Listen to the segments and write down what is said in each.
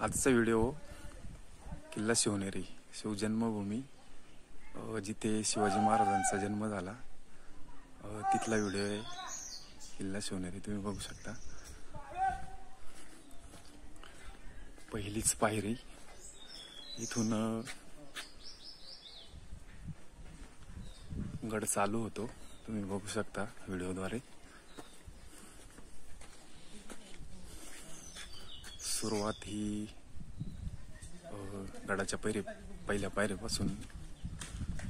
आजचा व्हिडिओ किल्ला शिवनेरी शिवजन्मभूमी जिथे शिवाजी महाराजांचा जन्म झाला तिथला व्हिडिओ आहे। किल्ला शिवनेरी तुम्ही बघू शकता। पहिलीच पायरी इथून गड चालू होतो, तुम्ही बघू शकता व्हिडिओद्वारे। सुरुवात ही गडाच्या पहिल्या पायरीपासून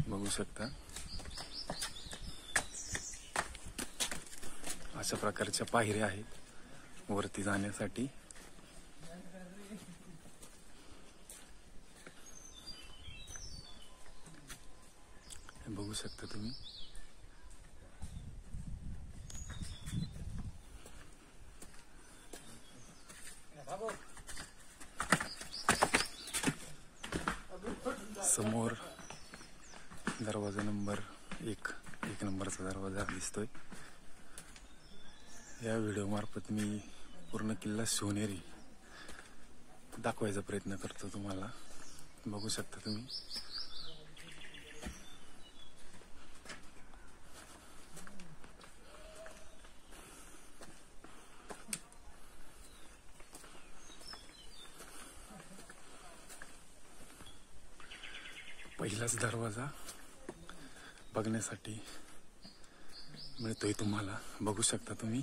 बघू शकता। अशा प्रकारच्या पायऱ्या आहेत वरती जाण्यासाठी। बघू शकता तुम्ही। समोर दरवाजा नंबर एक नंबरचा दरवाजा दिसतोय। या व्हिडिओ मार्फत मी पूर्ण किल्ला शिवनेरी दाखवायचा प्रयत्न करतो तुम्हाला। बघू शकता तुम्ही। पहिलाच दरवाजा बघण्यासाठी मिळतोय तुम्हाला। बघू शकता तुम्ही।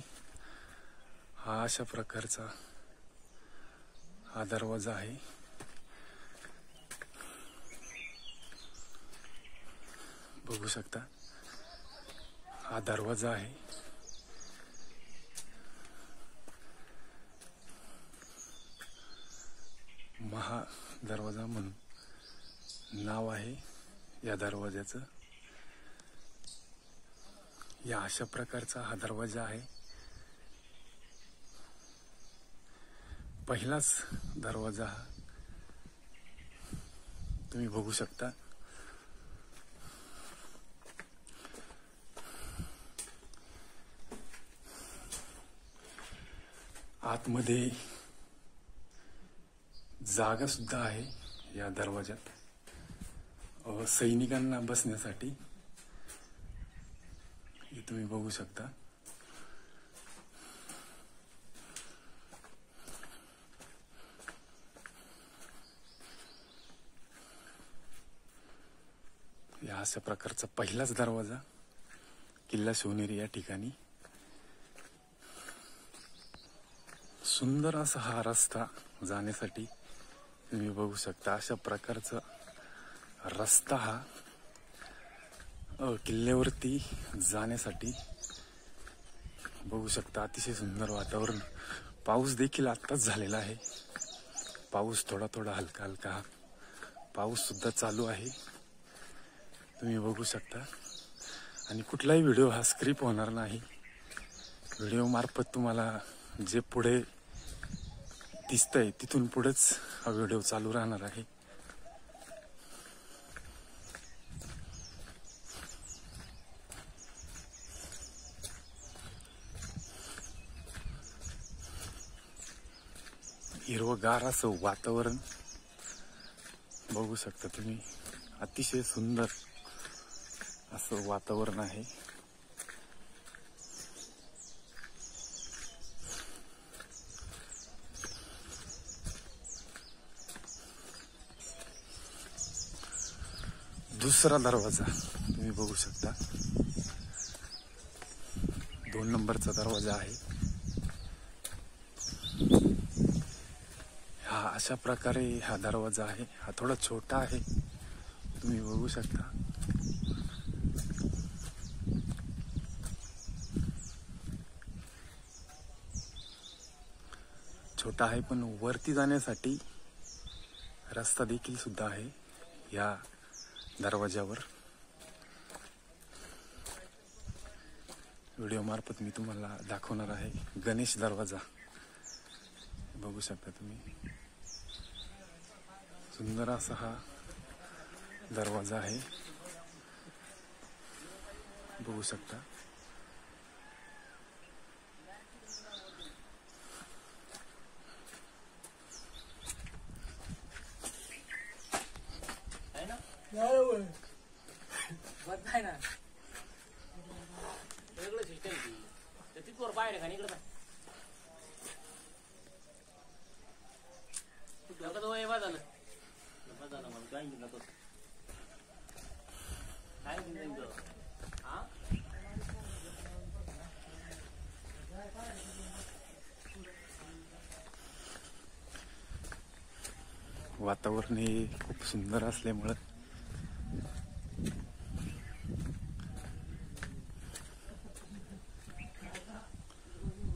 हा अशा प्रकारचा हा दरवाजा आहे। बघू शकता हा दरवाजा आहे। महा दरवाजा म्हणून नाव आहे या दरवाजाचं। या अशा प्रकारचा हा दरवाजा आहे। पहिलाच दरवाजा तुम्ही बघू शकता। आतमध्ये जागा सुद्धा आहे या दरवाजात सैनिकांना बसण्यासाठी। हे तुम्ही बघू शकता। या अशा प्रकारचा पहिलाच दरवाजा किल्ला शिवनेरी या ठिकाणी। सुंदर असा हा रस्ता जाण्यासाठी तुम्ही बघू शकता। अशा प्रकारचा रस्ता हा किल्ल्यावरती जाण्यासाठी बघू शकता। अतिशय सुंदर वातावरण। पाऊस देखील आत्ताच झालेला आहे। पाऊस थोडा थोडा हलका हलका पाऊस सुद्धा चालू आहे, तुम्ही बघू शकता। आणि कुठलाही व्हिडिओ हा स्क्रिप्ट होणार नाही। व्हिडिओ मार्फत तुम्हाला जे पुढे दिसतंय तिथून पुढेच हा व्हिडिओ चालू राहणार आहे। हिरवगार असं वातावरण बघू शकता तुम्ही। अतिशय सुंदर असं वातावरण आहे। दुसरा दरवाजा तुम्ही बघू शकता। 2 नंबरचा दरवाजा आहे। हा अशा प्रकारे हा दरवाजा आहे। हा थोडा छोटा आहे, तुम्ही बघू शकता। छोटा आहे पण वरती जाण्यासाठी रस्ता देखील सुद्धा आहे या दरवाजावर। व्हिडिओ मार्फत मी तुम्हाला दाखवणार आहे गणेश दरवाजा। बघू शकता तुम्ही। सुंदर असा हा दरवाजा आहे, बघू शकता। वातावरण हे खूप सुंदर असल्यामुळं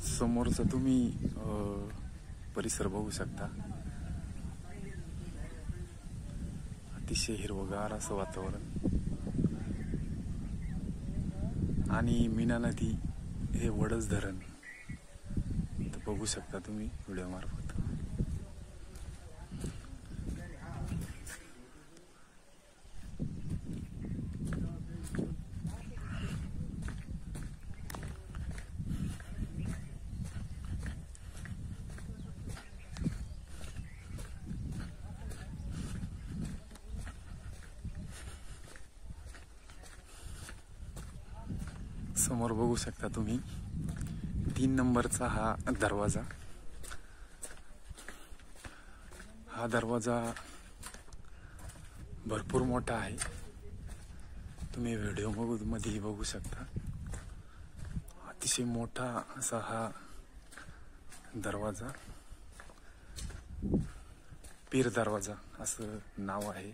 समोरचा तुम्ही परिसर बघू शकता. अतिशय हिरवगार असं वातावरण आणि मीना नदी हे वडच धरण बघू शकता तुम्ही व्हिडिओ मार्फत. समोर बघू शकता तुम्ही 3 नंबरचा हा दरवाजा. हा दरवाजा भरपूर मोठा आहे. तुम्ही व्हिडिओ मध्ये बघू शकता. अतिशय मोठा असा हा दरवाजा, पीर दरवाजा असं नाव आहे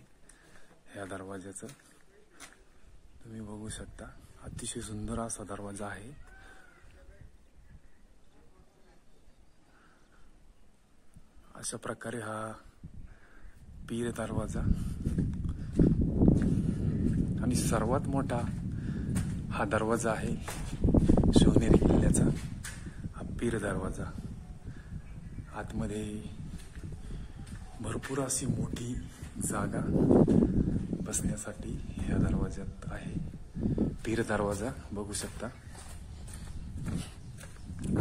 या दरवाजाचं. तुम्ही बघू शकता अतिशय सुंदर असा दरवाजा आहे. अशा प्रकारे हा पीर दरवाजा आणि सर्वात मोठा हा दरवाजा आहे शिवनेरी किल्ल्याचा. हा पीर दरवाजा आतमध्ये भरपूर अशी मोठी जागा बसण्यासाठी ह्या दरवाज्यात आहे. पीर दरवाजा बघू शकता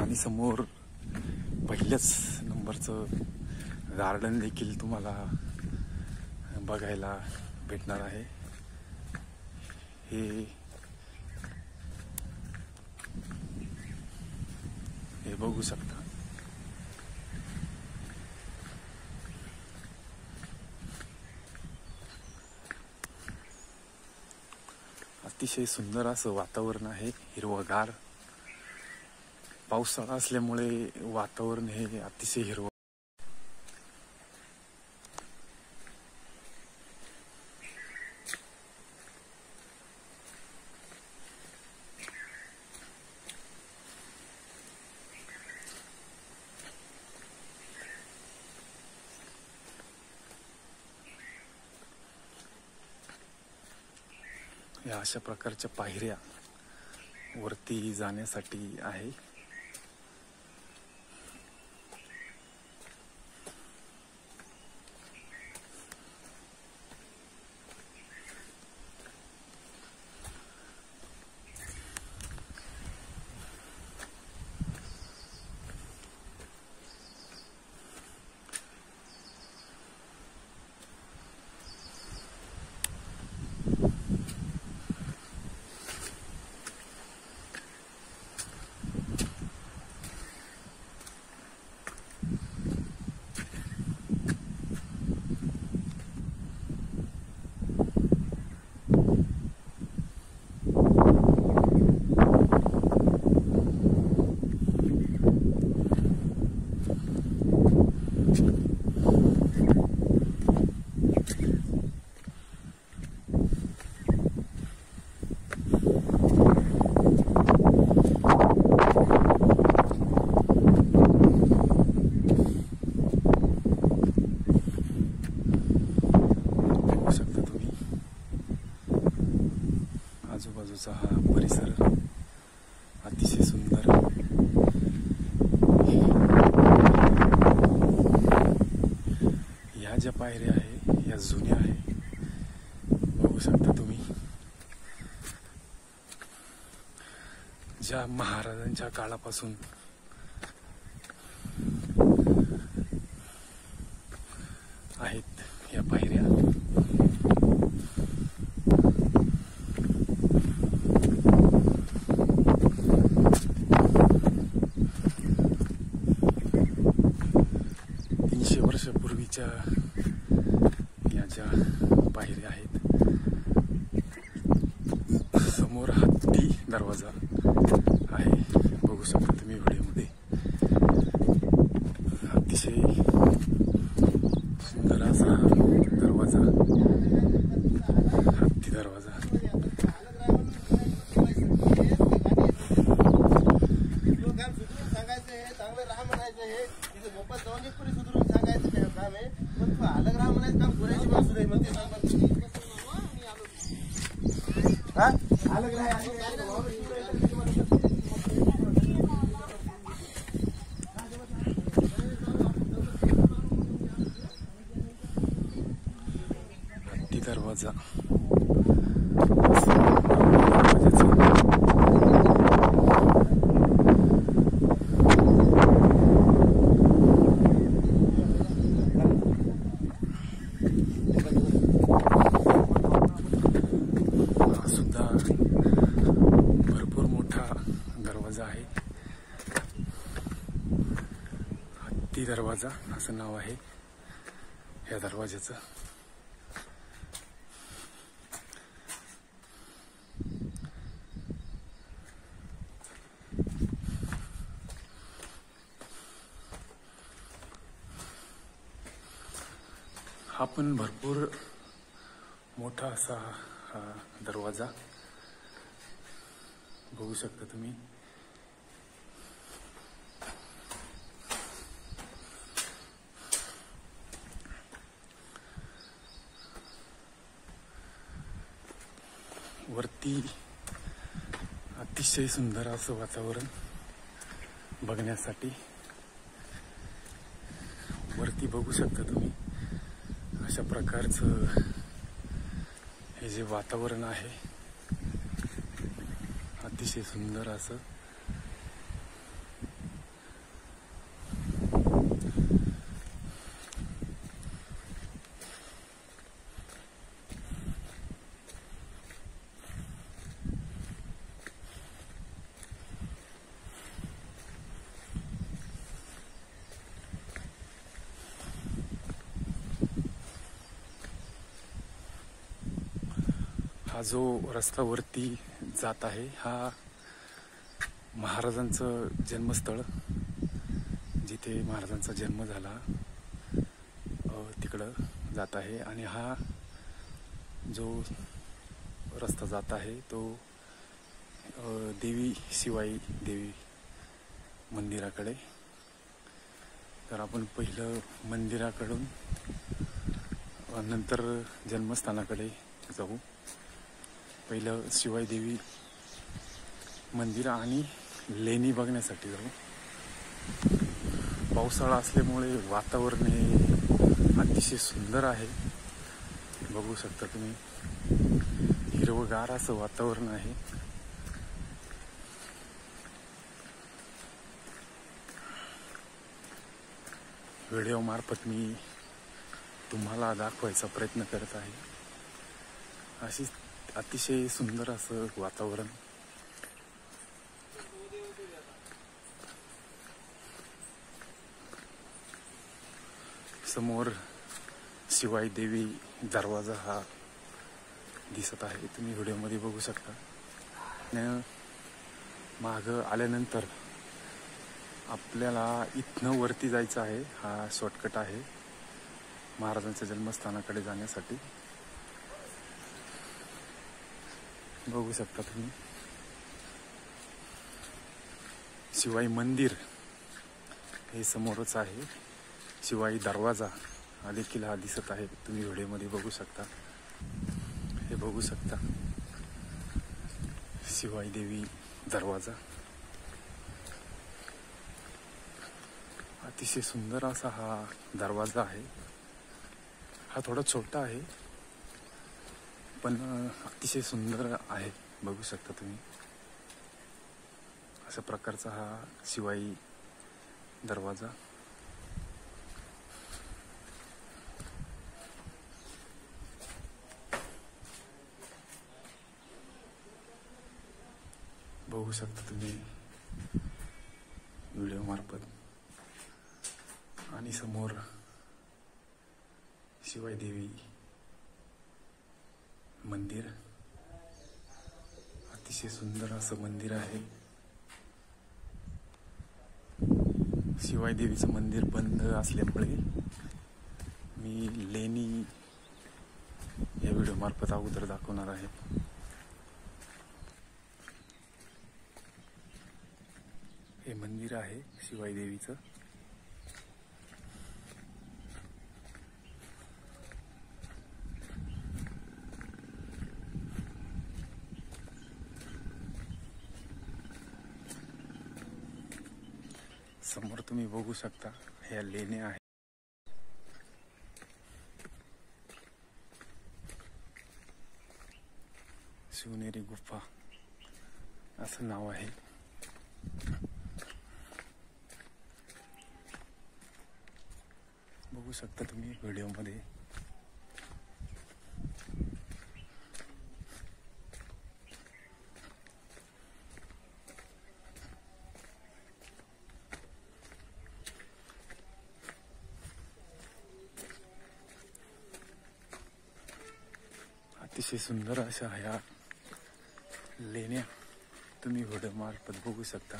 आणि समोर पहिल्याच नंबरचं गार्डन देखील तुम्हाला बघायला भेटणार आहे. हे बघू शकता. अतिशय सुंदर असं वातावरण आहे, हिरवगार. पावसाळा असल्यामुळे वातावरण हे अतिशय हिरवं. या अशा प्रकारच्या पायऱ्या वरती जाण्यासाठी आहे. आजूबाजूचा हा परिसर अतिशय सुंदर. या ज्या पायऱ्या आहे या जुन्या आहे, बघू शकता तुम्ही. ज्या महाराजांच्या काळापासून आहेत या पायऱ्या. वर्षापूर्वीच्या या ज्या पायऱ्या आहेत. समोर हत्ती दरवाजा आहे, बघू शकता तुम्ही व्हिडिओमध्ये. अतिशय सुंदर असा पुरी सुधरून सांगायचं काय काम आहे, पण तू अलग राहा म्हणायचं काम पुरायची बाजू नाही म्हणते सांग हा अलग राहा हत्ती दरवाजा सुद्धा भरपूर मोठा दरवाजा आहे. हत्ती दरवाजा असं नाव आहे या दरवाजाचं. हा पण भरपूर मोठा असा हा दरवाजा बघू शकता तुम्ही. वरती अतिशय सुंदर असं वातावरण बघण्यासाठी वरती बघू शकता तुम्ही. अशा प्रकारचं हे जे वातावरण आहे अतिशय सुंदर असं. हा जो रस्ता वरती जात आहे हा महाराजांचं जन्मस्थळ, जिथे महाराजांचा जन्म झाला तिकडं जात आहे. आणि हा जो रस्ता जात आहे तो देवी शिवाई देवी मंदिराकडे. तर आपण पहिलं मंदिराकडून नंतर जन्मस्थानाकडे जाऊ. पहिलं शिवाई देवी मंदिर आणि लेणी बघण्यासाठी जाऊ. पावसाळा असल्यामुळे वातावरण हे अतिशय सुंदर आहे. बघू शकता तुम्ही, हिरवगार असं वातावरण आहे. व्हिडिओ मार्फत मी तुम्हाला दाखवायचा प्रयत्न करत आहे. अशी अतिशय सुंदर असं वातावरण. समोर शिवाई देवी दरवाजा हा दिसत आहे, तुम्ही व्हिडिओमध्ये बघू शकता. मागं आल्यानंतर आपल्याला इथनं वरती जायचं आहे. हा शॉर्टकट आहे महाराजांच्या जन्मस्थानाकडे जाण्यासाठी. बघू शकता तुम्ही, शिवाई मंदिर हे समोरच आहे. शिवाई दरवाजा हा देखील हा दिसत आहे, तुम्ही व्हिडिओमध्ये बघू शकता. हे बघू शकता शिवाई देवी दरवाजा. अतिशय सुंदर असा हा दरवाजा आहे. हा थोडा छोटा आहे पण अतिशय सुंदर आहे. बघू शकता तुम्ही, अशा प्रकारचा हा शिवाई दरवाजा. बघू शकता तुम्ही व्हिडिओ मार्फत. आणि समोर शिवाई देवी मंदिर, अतिशय सुंदर असं मंदिर आहे. शिवाई देवीचं मंदिर बंद असल्यामुळे मी लेणी या व्हिडिओ मार्फत अगोदर दाखवणार आहे. हे मंदिर आहे शिवाई देवीचं. समोर तुम्ही बघू शकता ह्या लेण्या आहेत. शिवनेरी गुफा असं नाव आहे. बघू शकता तुम्ही व्हिडिओमध्ये. अतिशय सुंदर अशा ह्या लेण्या तुम्ही व्हिडिओ मार्फत बघू शकता.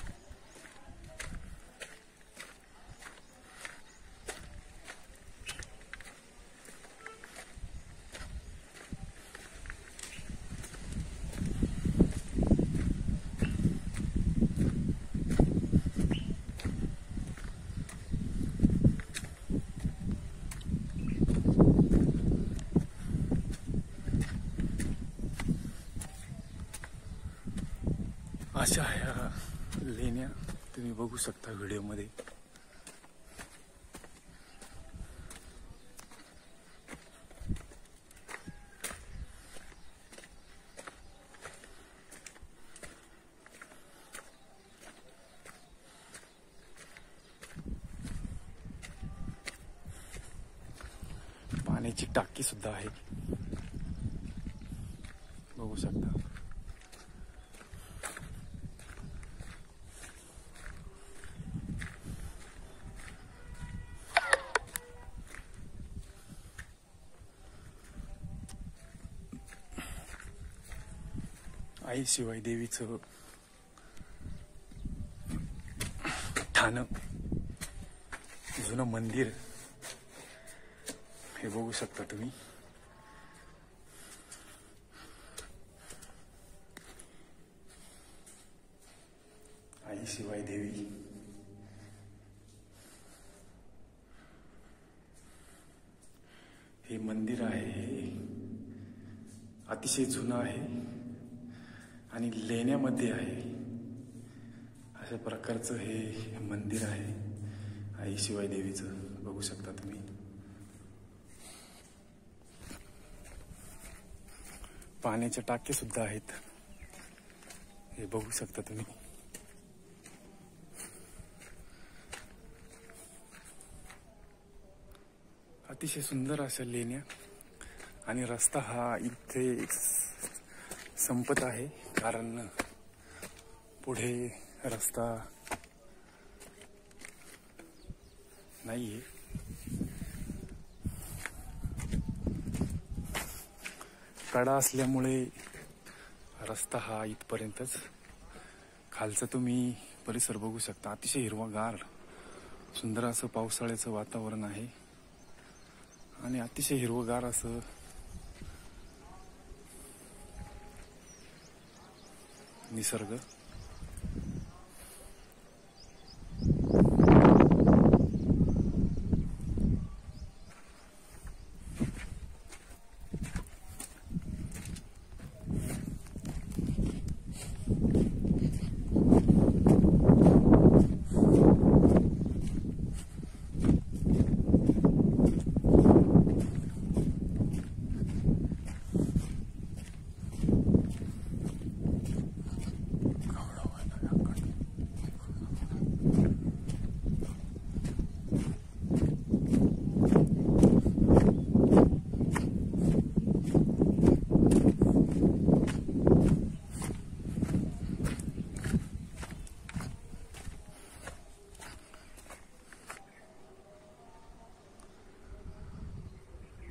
अशा ह्या लेण्या तुम्ही बघू शकता व्हिडिओमध्ये. पाण्याची टाकी सुद्धा आहे, बघू शकता. आई शिवाई देवीचं ठाणं जुनं मंदिर हे बघू शकता तुम्ही. आई शिवाई देवी हे मंदिर आहे, हे अतिशय जुनं आहे आणि लेण्यामध्ये आहे. अशा प्रकारचं हे मंदिर आहे आई शिवाई देवीचं, बघू शकता तुम्ही. पाण्याच्या टाके सुद्धा आहेत, हे बघू शकता तुम्ही. अतिशय सुंदर अशा लेण्या आणि रस्ता हा इथे संपत आहे, कारण पुढे रस्ता नाहीये. कडा असल्यामुळे रस्ता हा इथपर्यंतच. खालचं तुम्ही परिसर बघू शकता, अतिशय हिरवागार सुंदर असं पावसाळ्याचं वातावरण आहे आणि अतिशय हिरवगार असं निसर्ग.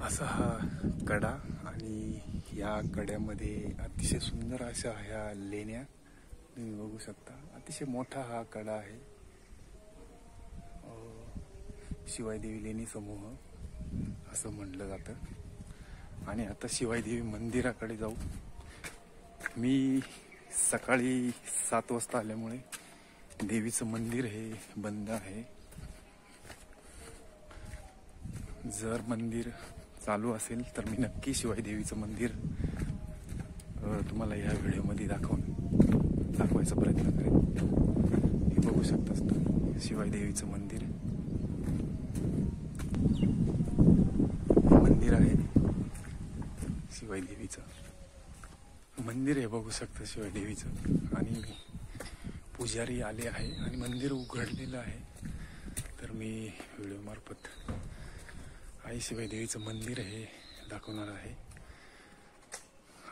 असा हा कडा आणि या कड्यामध्ये अतिशय सुंदर अशा ह्या लेण्या तुम्ही बघू शकता. अतिशय मोठा हा कडा आहे, शिवाई देवी लेणी समूह असं म्हटलं जातं. आणि आता शिवाई देवी मंदिराकडे जाऊ. मी सकाळी 7 वाजता आल्यामुळे देवीचं मंदिर हे बंद आहे. जर मंदिर चालू असेल तर मी नक्की शिवाई देवीचं मंदिर तुम्हाला या व्हिडिओमध्ये दाखवायचा प्रयत्न करेन. हे बघू शकता तुम्ही. शिवाई देवीचं मंदिर आहे. शिवाई देवीचं मंदिर आहे, बघू शकता शिवाई देवीचं. आणि पुजारी आले आहे आणि मंदिर उघडलेलं आहे. तर मी व्हिडिओ मार्फत आई शिवाई देवीचं मंदिर हे दाखवणार आहे.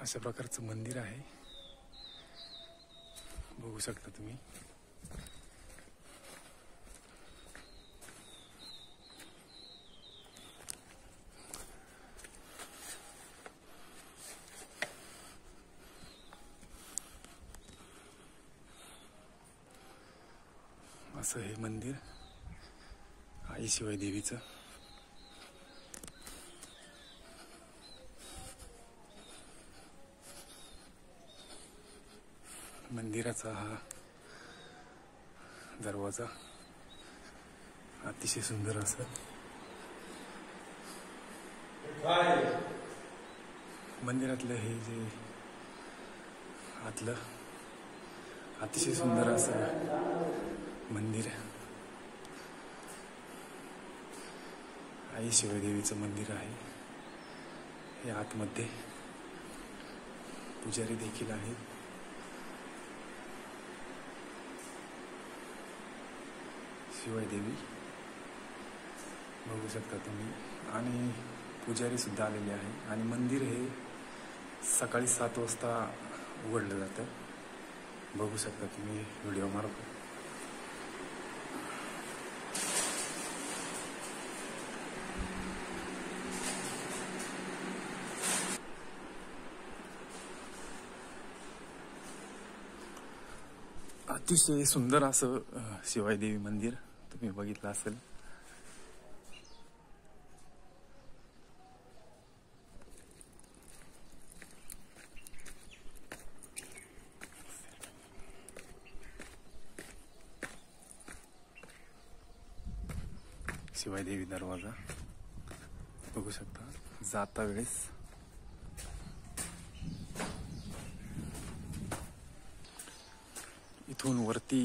अशा प्रकारचं मंदिर आहे, बघू शकता तुम्ही. असं हे मंदिर आई शिवाई देवीचं. मंदिराचा हा दरवाजा अतिशय सुंदर असं. मंदिरातलं हे जे आतलं अतिशय सुंदर असं मंदिर आई शिवाई देवीचं मंदिर आहे. हे आतमध्ये पुजारी देखील आहे. शिवाई देवी बघू शकता तुम्ही. आणि पुजारी सुद्धा आलेले आहे. आणि मंदिर हे सकाळी 7 वाजता उघडलं जातं, बघू शकता तुम्ही व्हिडिओ मार्फत. अतिशय सुंदर असं शिवाई देवी मंदिर तुम्ही बघितलं असेल. शिवाई देवी दरवाजा बघू शकता. जाता वेळेस इथून वरती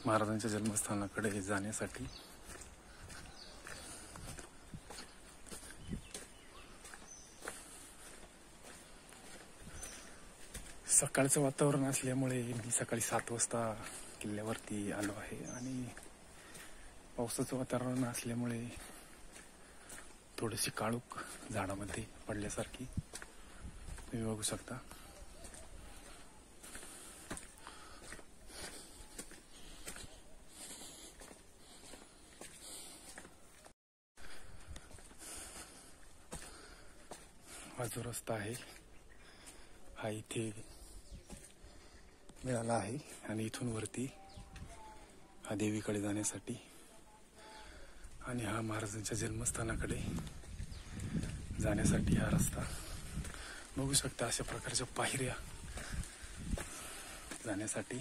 महाराजांच्या जन्मस्थानाकडे जाण्यासाठी सकाळचं वातावरण असल्यामुळे मी सकाळी 7 वाजता किल्ल्यावरती आलो आहे. आणि पावसाचं वातावरण असल्यामुळे थोडीशी काळोख झाडामध्ये पडल्यासारखी तुम्ही बघू शकता. हा जो रस्ता आहे हा इथे मिळाला आहे. आणि इथून वरती हा देवीकडे जाण्यासाठी आणि हा महाराजांच्या जन्मस्थानाकडे जाण्यासाठी हा रस्ता बघू शकता. अशा प्रकारच्या पायऱ्या जाण्यासाठी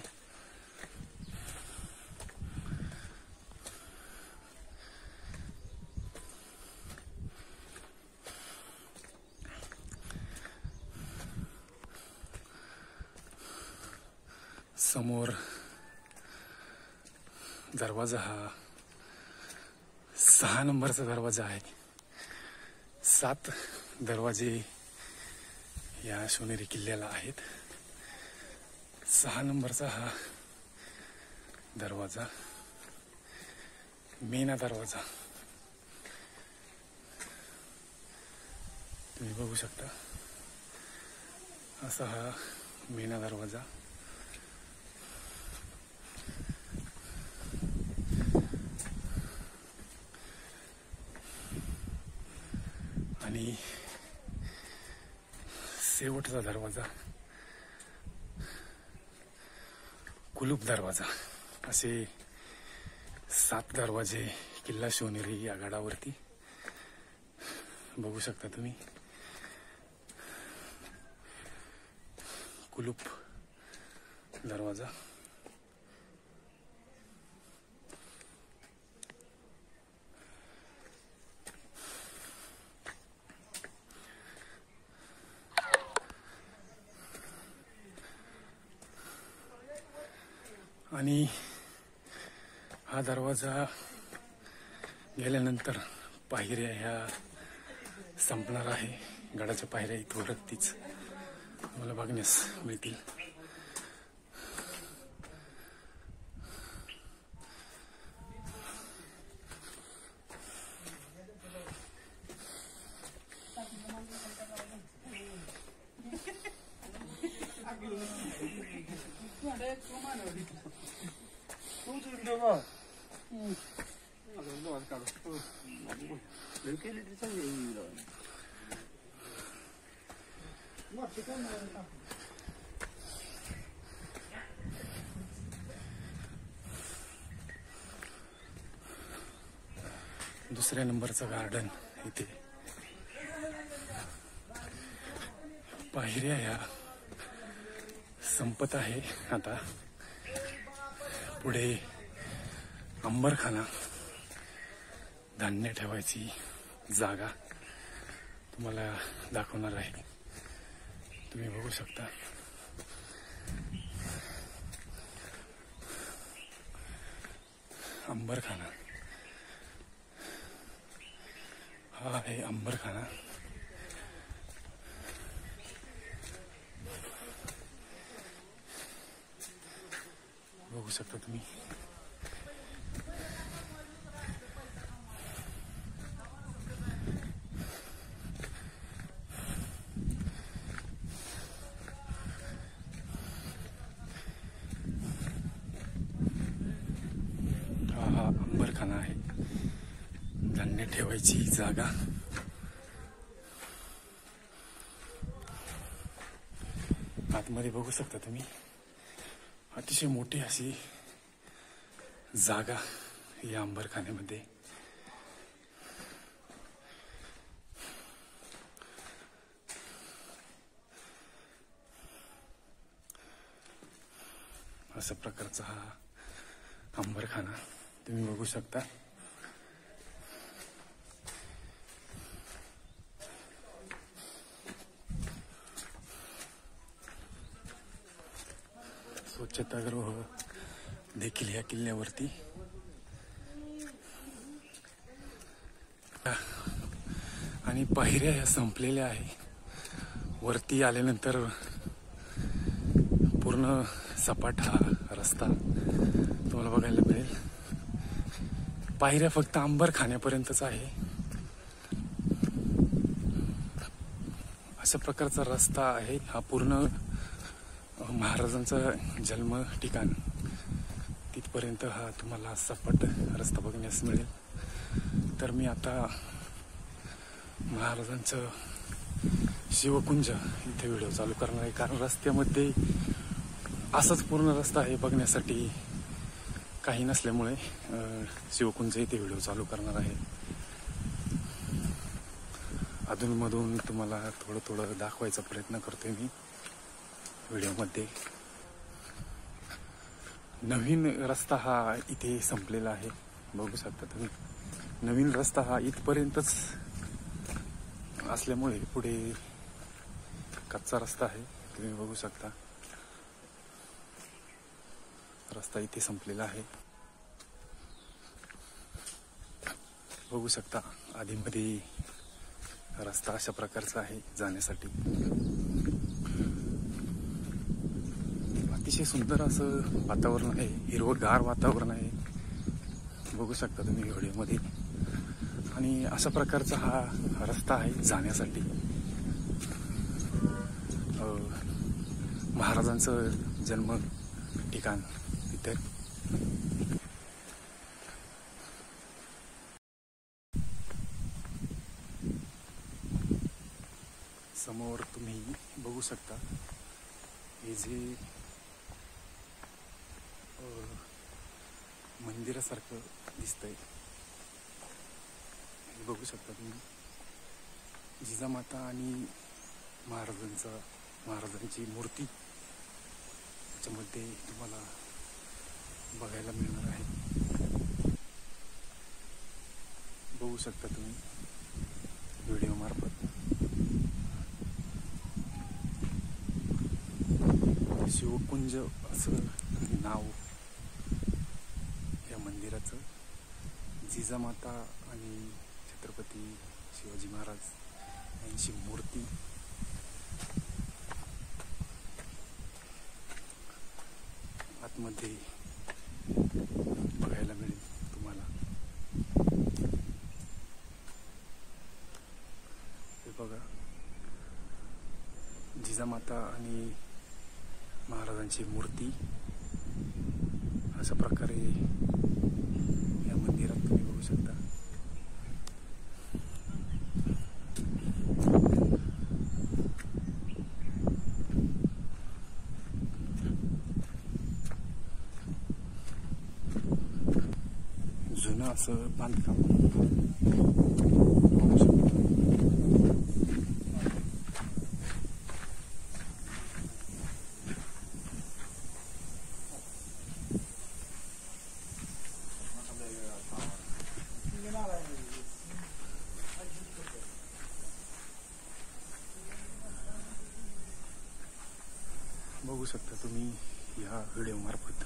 समोर दरवाजा हा 6 नंबरचा दरवाजा आहे. 7 दरवाजे या शिवनेरी किल्ल्याला आहेत. 6 नंबरचा हा दरवाजा मेना दरवाजा तुम्ही बघू शकता. असा हा मेना दरवाजा. आणि शेवटचा दरवाजा कुलूप दरवाजा. असे 7 दरवाजे किल्ला शिवनेरी या गडावरती बघू शकता तुम्ही. कुलूप दरवाजा आणि हा दरवाजा गेल्यानंतर पायऱ्या ह्या संपणार आहे. गडाच्या पायऱ्या इथं वरतीच मला बघण्यास मिळतील. दुसऱ्या नंबरचं गार्डन इथे. पायऱ्या ह्या संपत आहे आता. पुढे अंबरखाना, धान्य ठेवायची जागा तुम्हाला दाखवणार आहे. तुम्ही बघू शकता. अंबरखाना हा आहे अंबरखाना. बघू शकता तुम्ही. हा अंबरखाना आहे, धान्य ठेवायची जागा. आतमध्ये बघू शकता तुम्ही. अतिशय मोठी अशी जागा या अंबरखान्यामध्ये. अशा प्रकारचा हा अंबरखाना तुम्ही बघू शकता. स्वच्छतागृह देखील या किल्ल्यावरती. आणि पायऱ्या ह्या संपलेल्या आहे. वरती आल्यानंतर पूर्ण सपाट हा रस्ता तुम्हाला बघायला मिळेल. पायऱ्या फक्त अंबरखान्यापर्यंतच आहे. अशा प्रकारचा रस्ता आहे हा. पूर्ण महाराजांचं जन्म ठिकाण तिथपर्यंत हा तुम्हाला सपाट रस्ता बघण्यास मिळेल. तर मी आता महाराजांचं शिवकुंज इथे व्हिडिओ चालू करणार आहे. कारण रस्त्यामध्ये असाच पूर्ण रस्ता आहे बघण्यासाठी काही नसल्यामुळे शिवकुंज इथे व्हिडिओ चालू करणार आहे. अधूनमधून तुम्हाला थोडं थोडं दाखवायचा प्रयत्न करतोय मी व्हिडिओमध्ये. नवीन रस्ता हा इथे संपलेला आहे. बघू शकता तुम्ही. नवीन रस्ता हा इथपर्यंतच असल्यामुळे पुढे कच्चा रस्ता आहे. तुम्ही बघू शकता. रस्ता इथे संपलेला आहे. बघू शकता आधीमध्ये रस्ता अशा प्रकारचा आहे जाण्यासाठी. अतिशय सुंदर असं वातावरण आहे. हिरवंगार वातावरण आहे. बघू शकता तुम्ही व्हिडिओमध्ये. आणि अशा प्रकारचा हा रस्ता आहे जाण्यासाठी. महाराजांचं जन्म ठिकाण इथे. समोर तुम्ही बघू शकता हे जे मंदिरासारखं दिसतंय. बघू शकता तुम्ही. जिजामाता आणि महाराजांची मूर्ती त्याच्यामध्ये तुम्हाला बघायला मिळणार आहे. बघू शकता तुम्ही व्हिडिओ मार्फत. शिवकुंज असं नाव या मंदिराचं मंदिराचं जिजामाता आणि छत्रपती शिवाजी महाराज यांची मूर्ती आतमध्ये बघायला मिळेल तुम्हाला। हे बघा, जिजामाता आणि महाराजांची मूर्ती अशा प्रकारे या मंदिरात तुम्ही बघू शकता। जुनं असं बांधकाम बघू शकता। बघू शकता तुम्ही या व्हिडिओ मार्फत।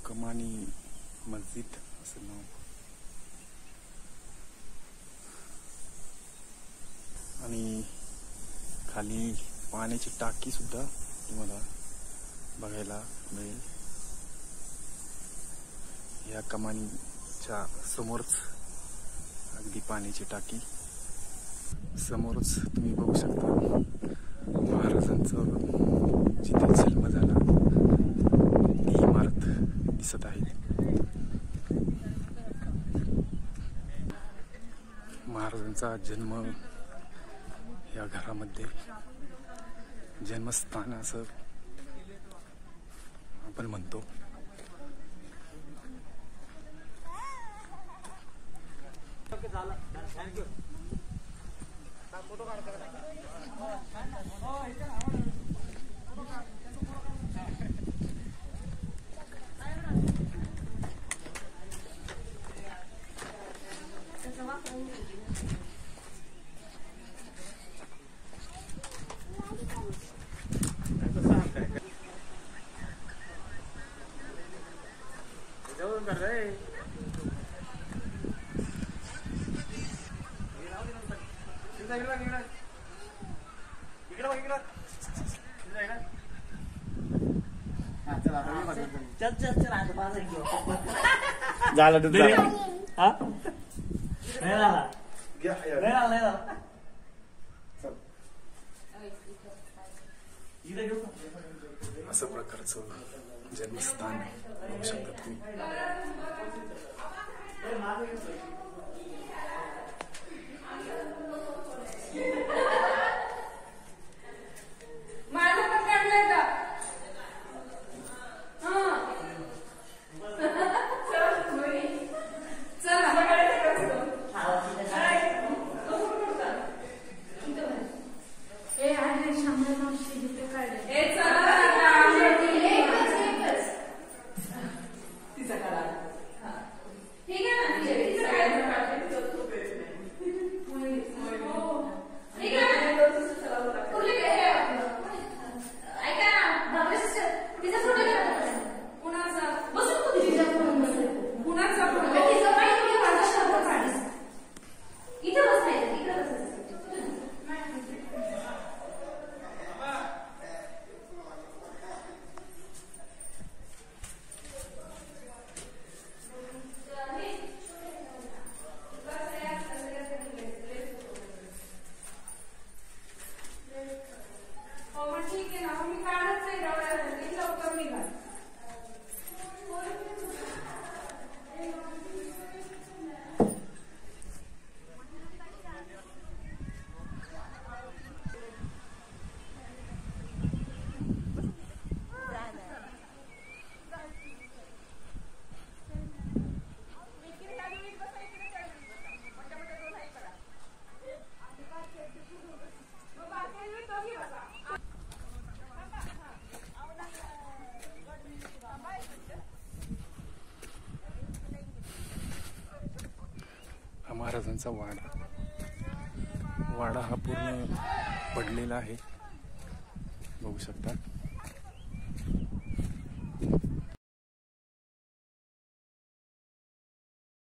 कमानी मस्जिद असं नाव। आणि खाली पाण्याची टाकी सुद्धा तुम्हाला बघायला मिळेल। या कमानीच्या समोरच अगदी पाण्याची टाकी, समोरच तुम्ही बघू शकता महाराजांचं जिथे जन्म झाला ती इमारत दिसत आहे। महाराजांचा जन्म या घरामध्ये जन्मस्थान असं आपण म्हणतो। झालं तर असं प्रकारचं जन्मस्थान बघू शकता तुम्ही। महाराजांचा वाडा हा पूर्ण पडलेला आहे, बघू शकता.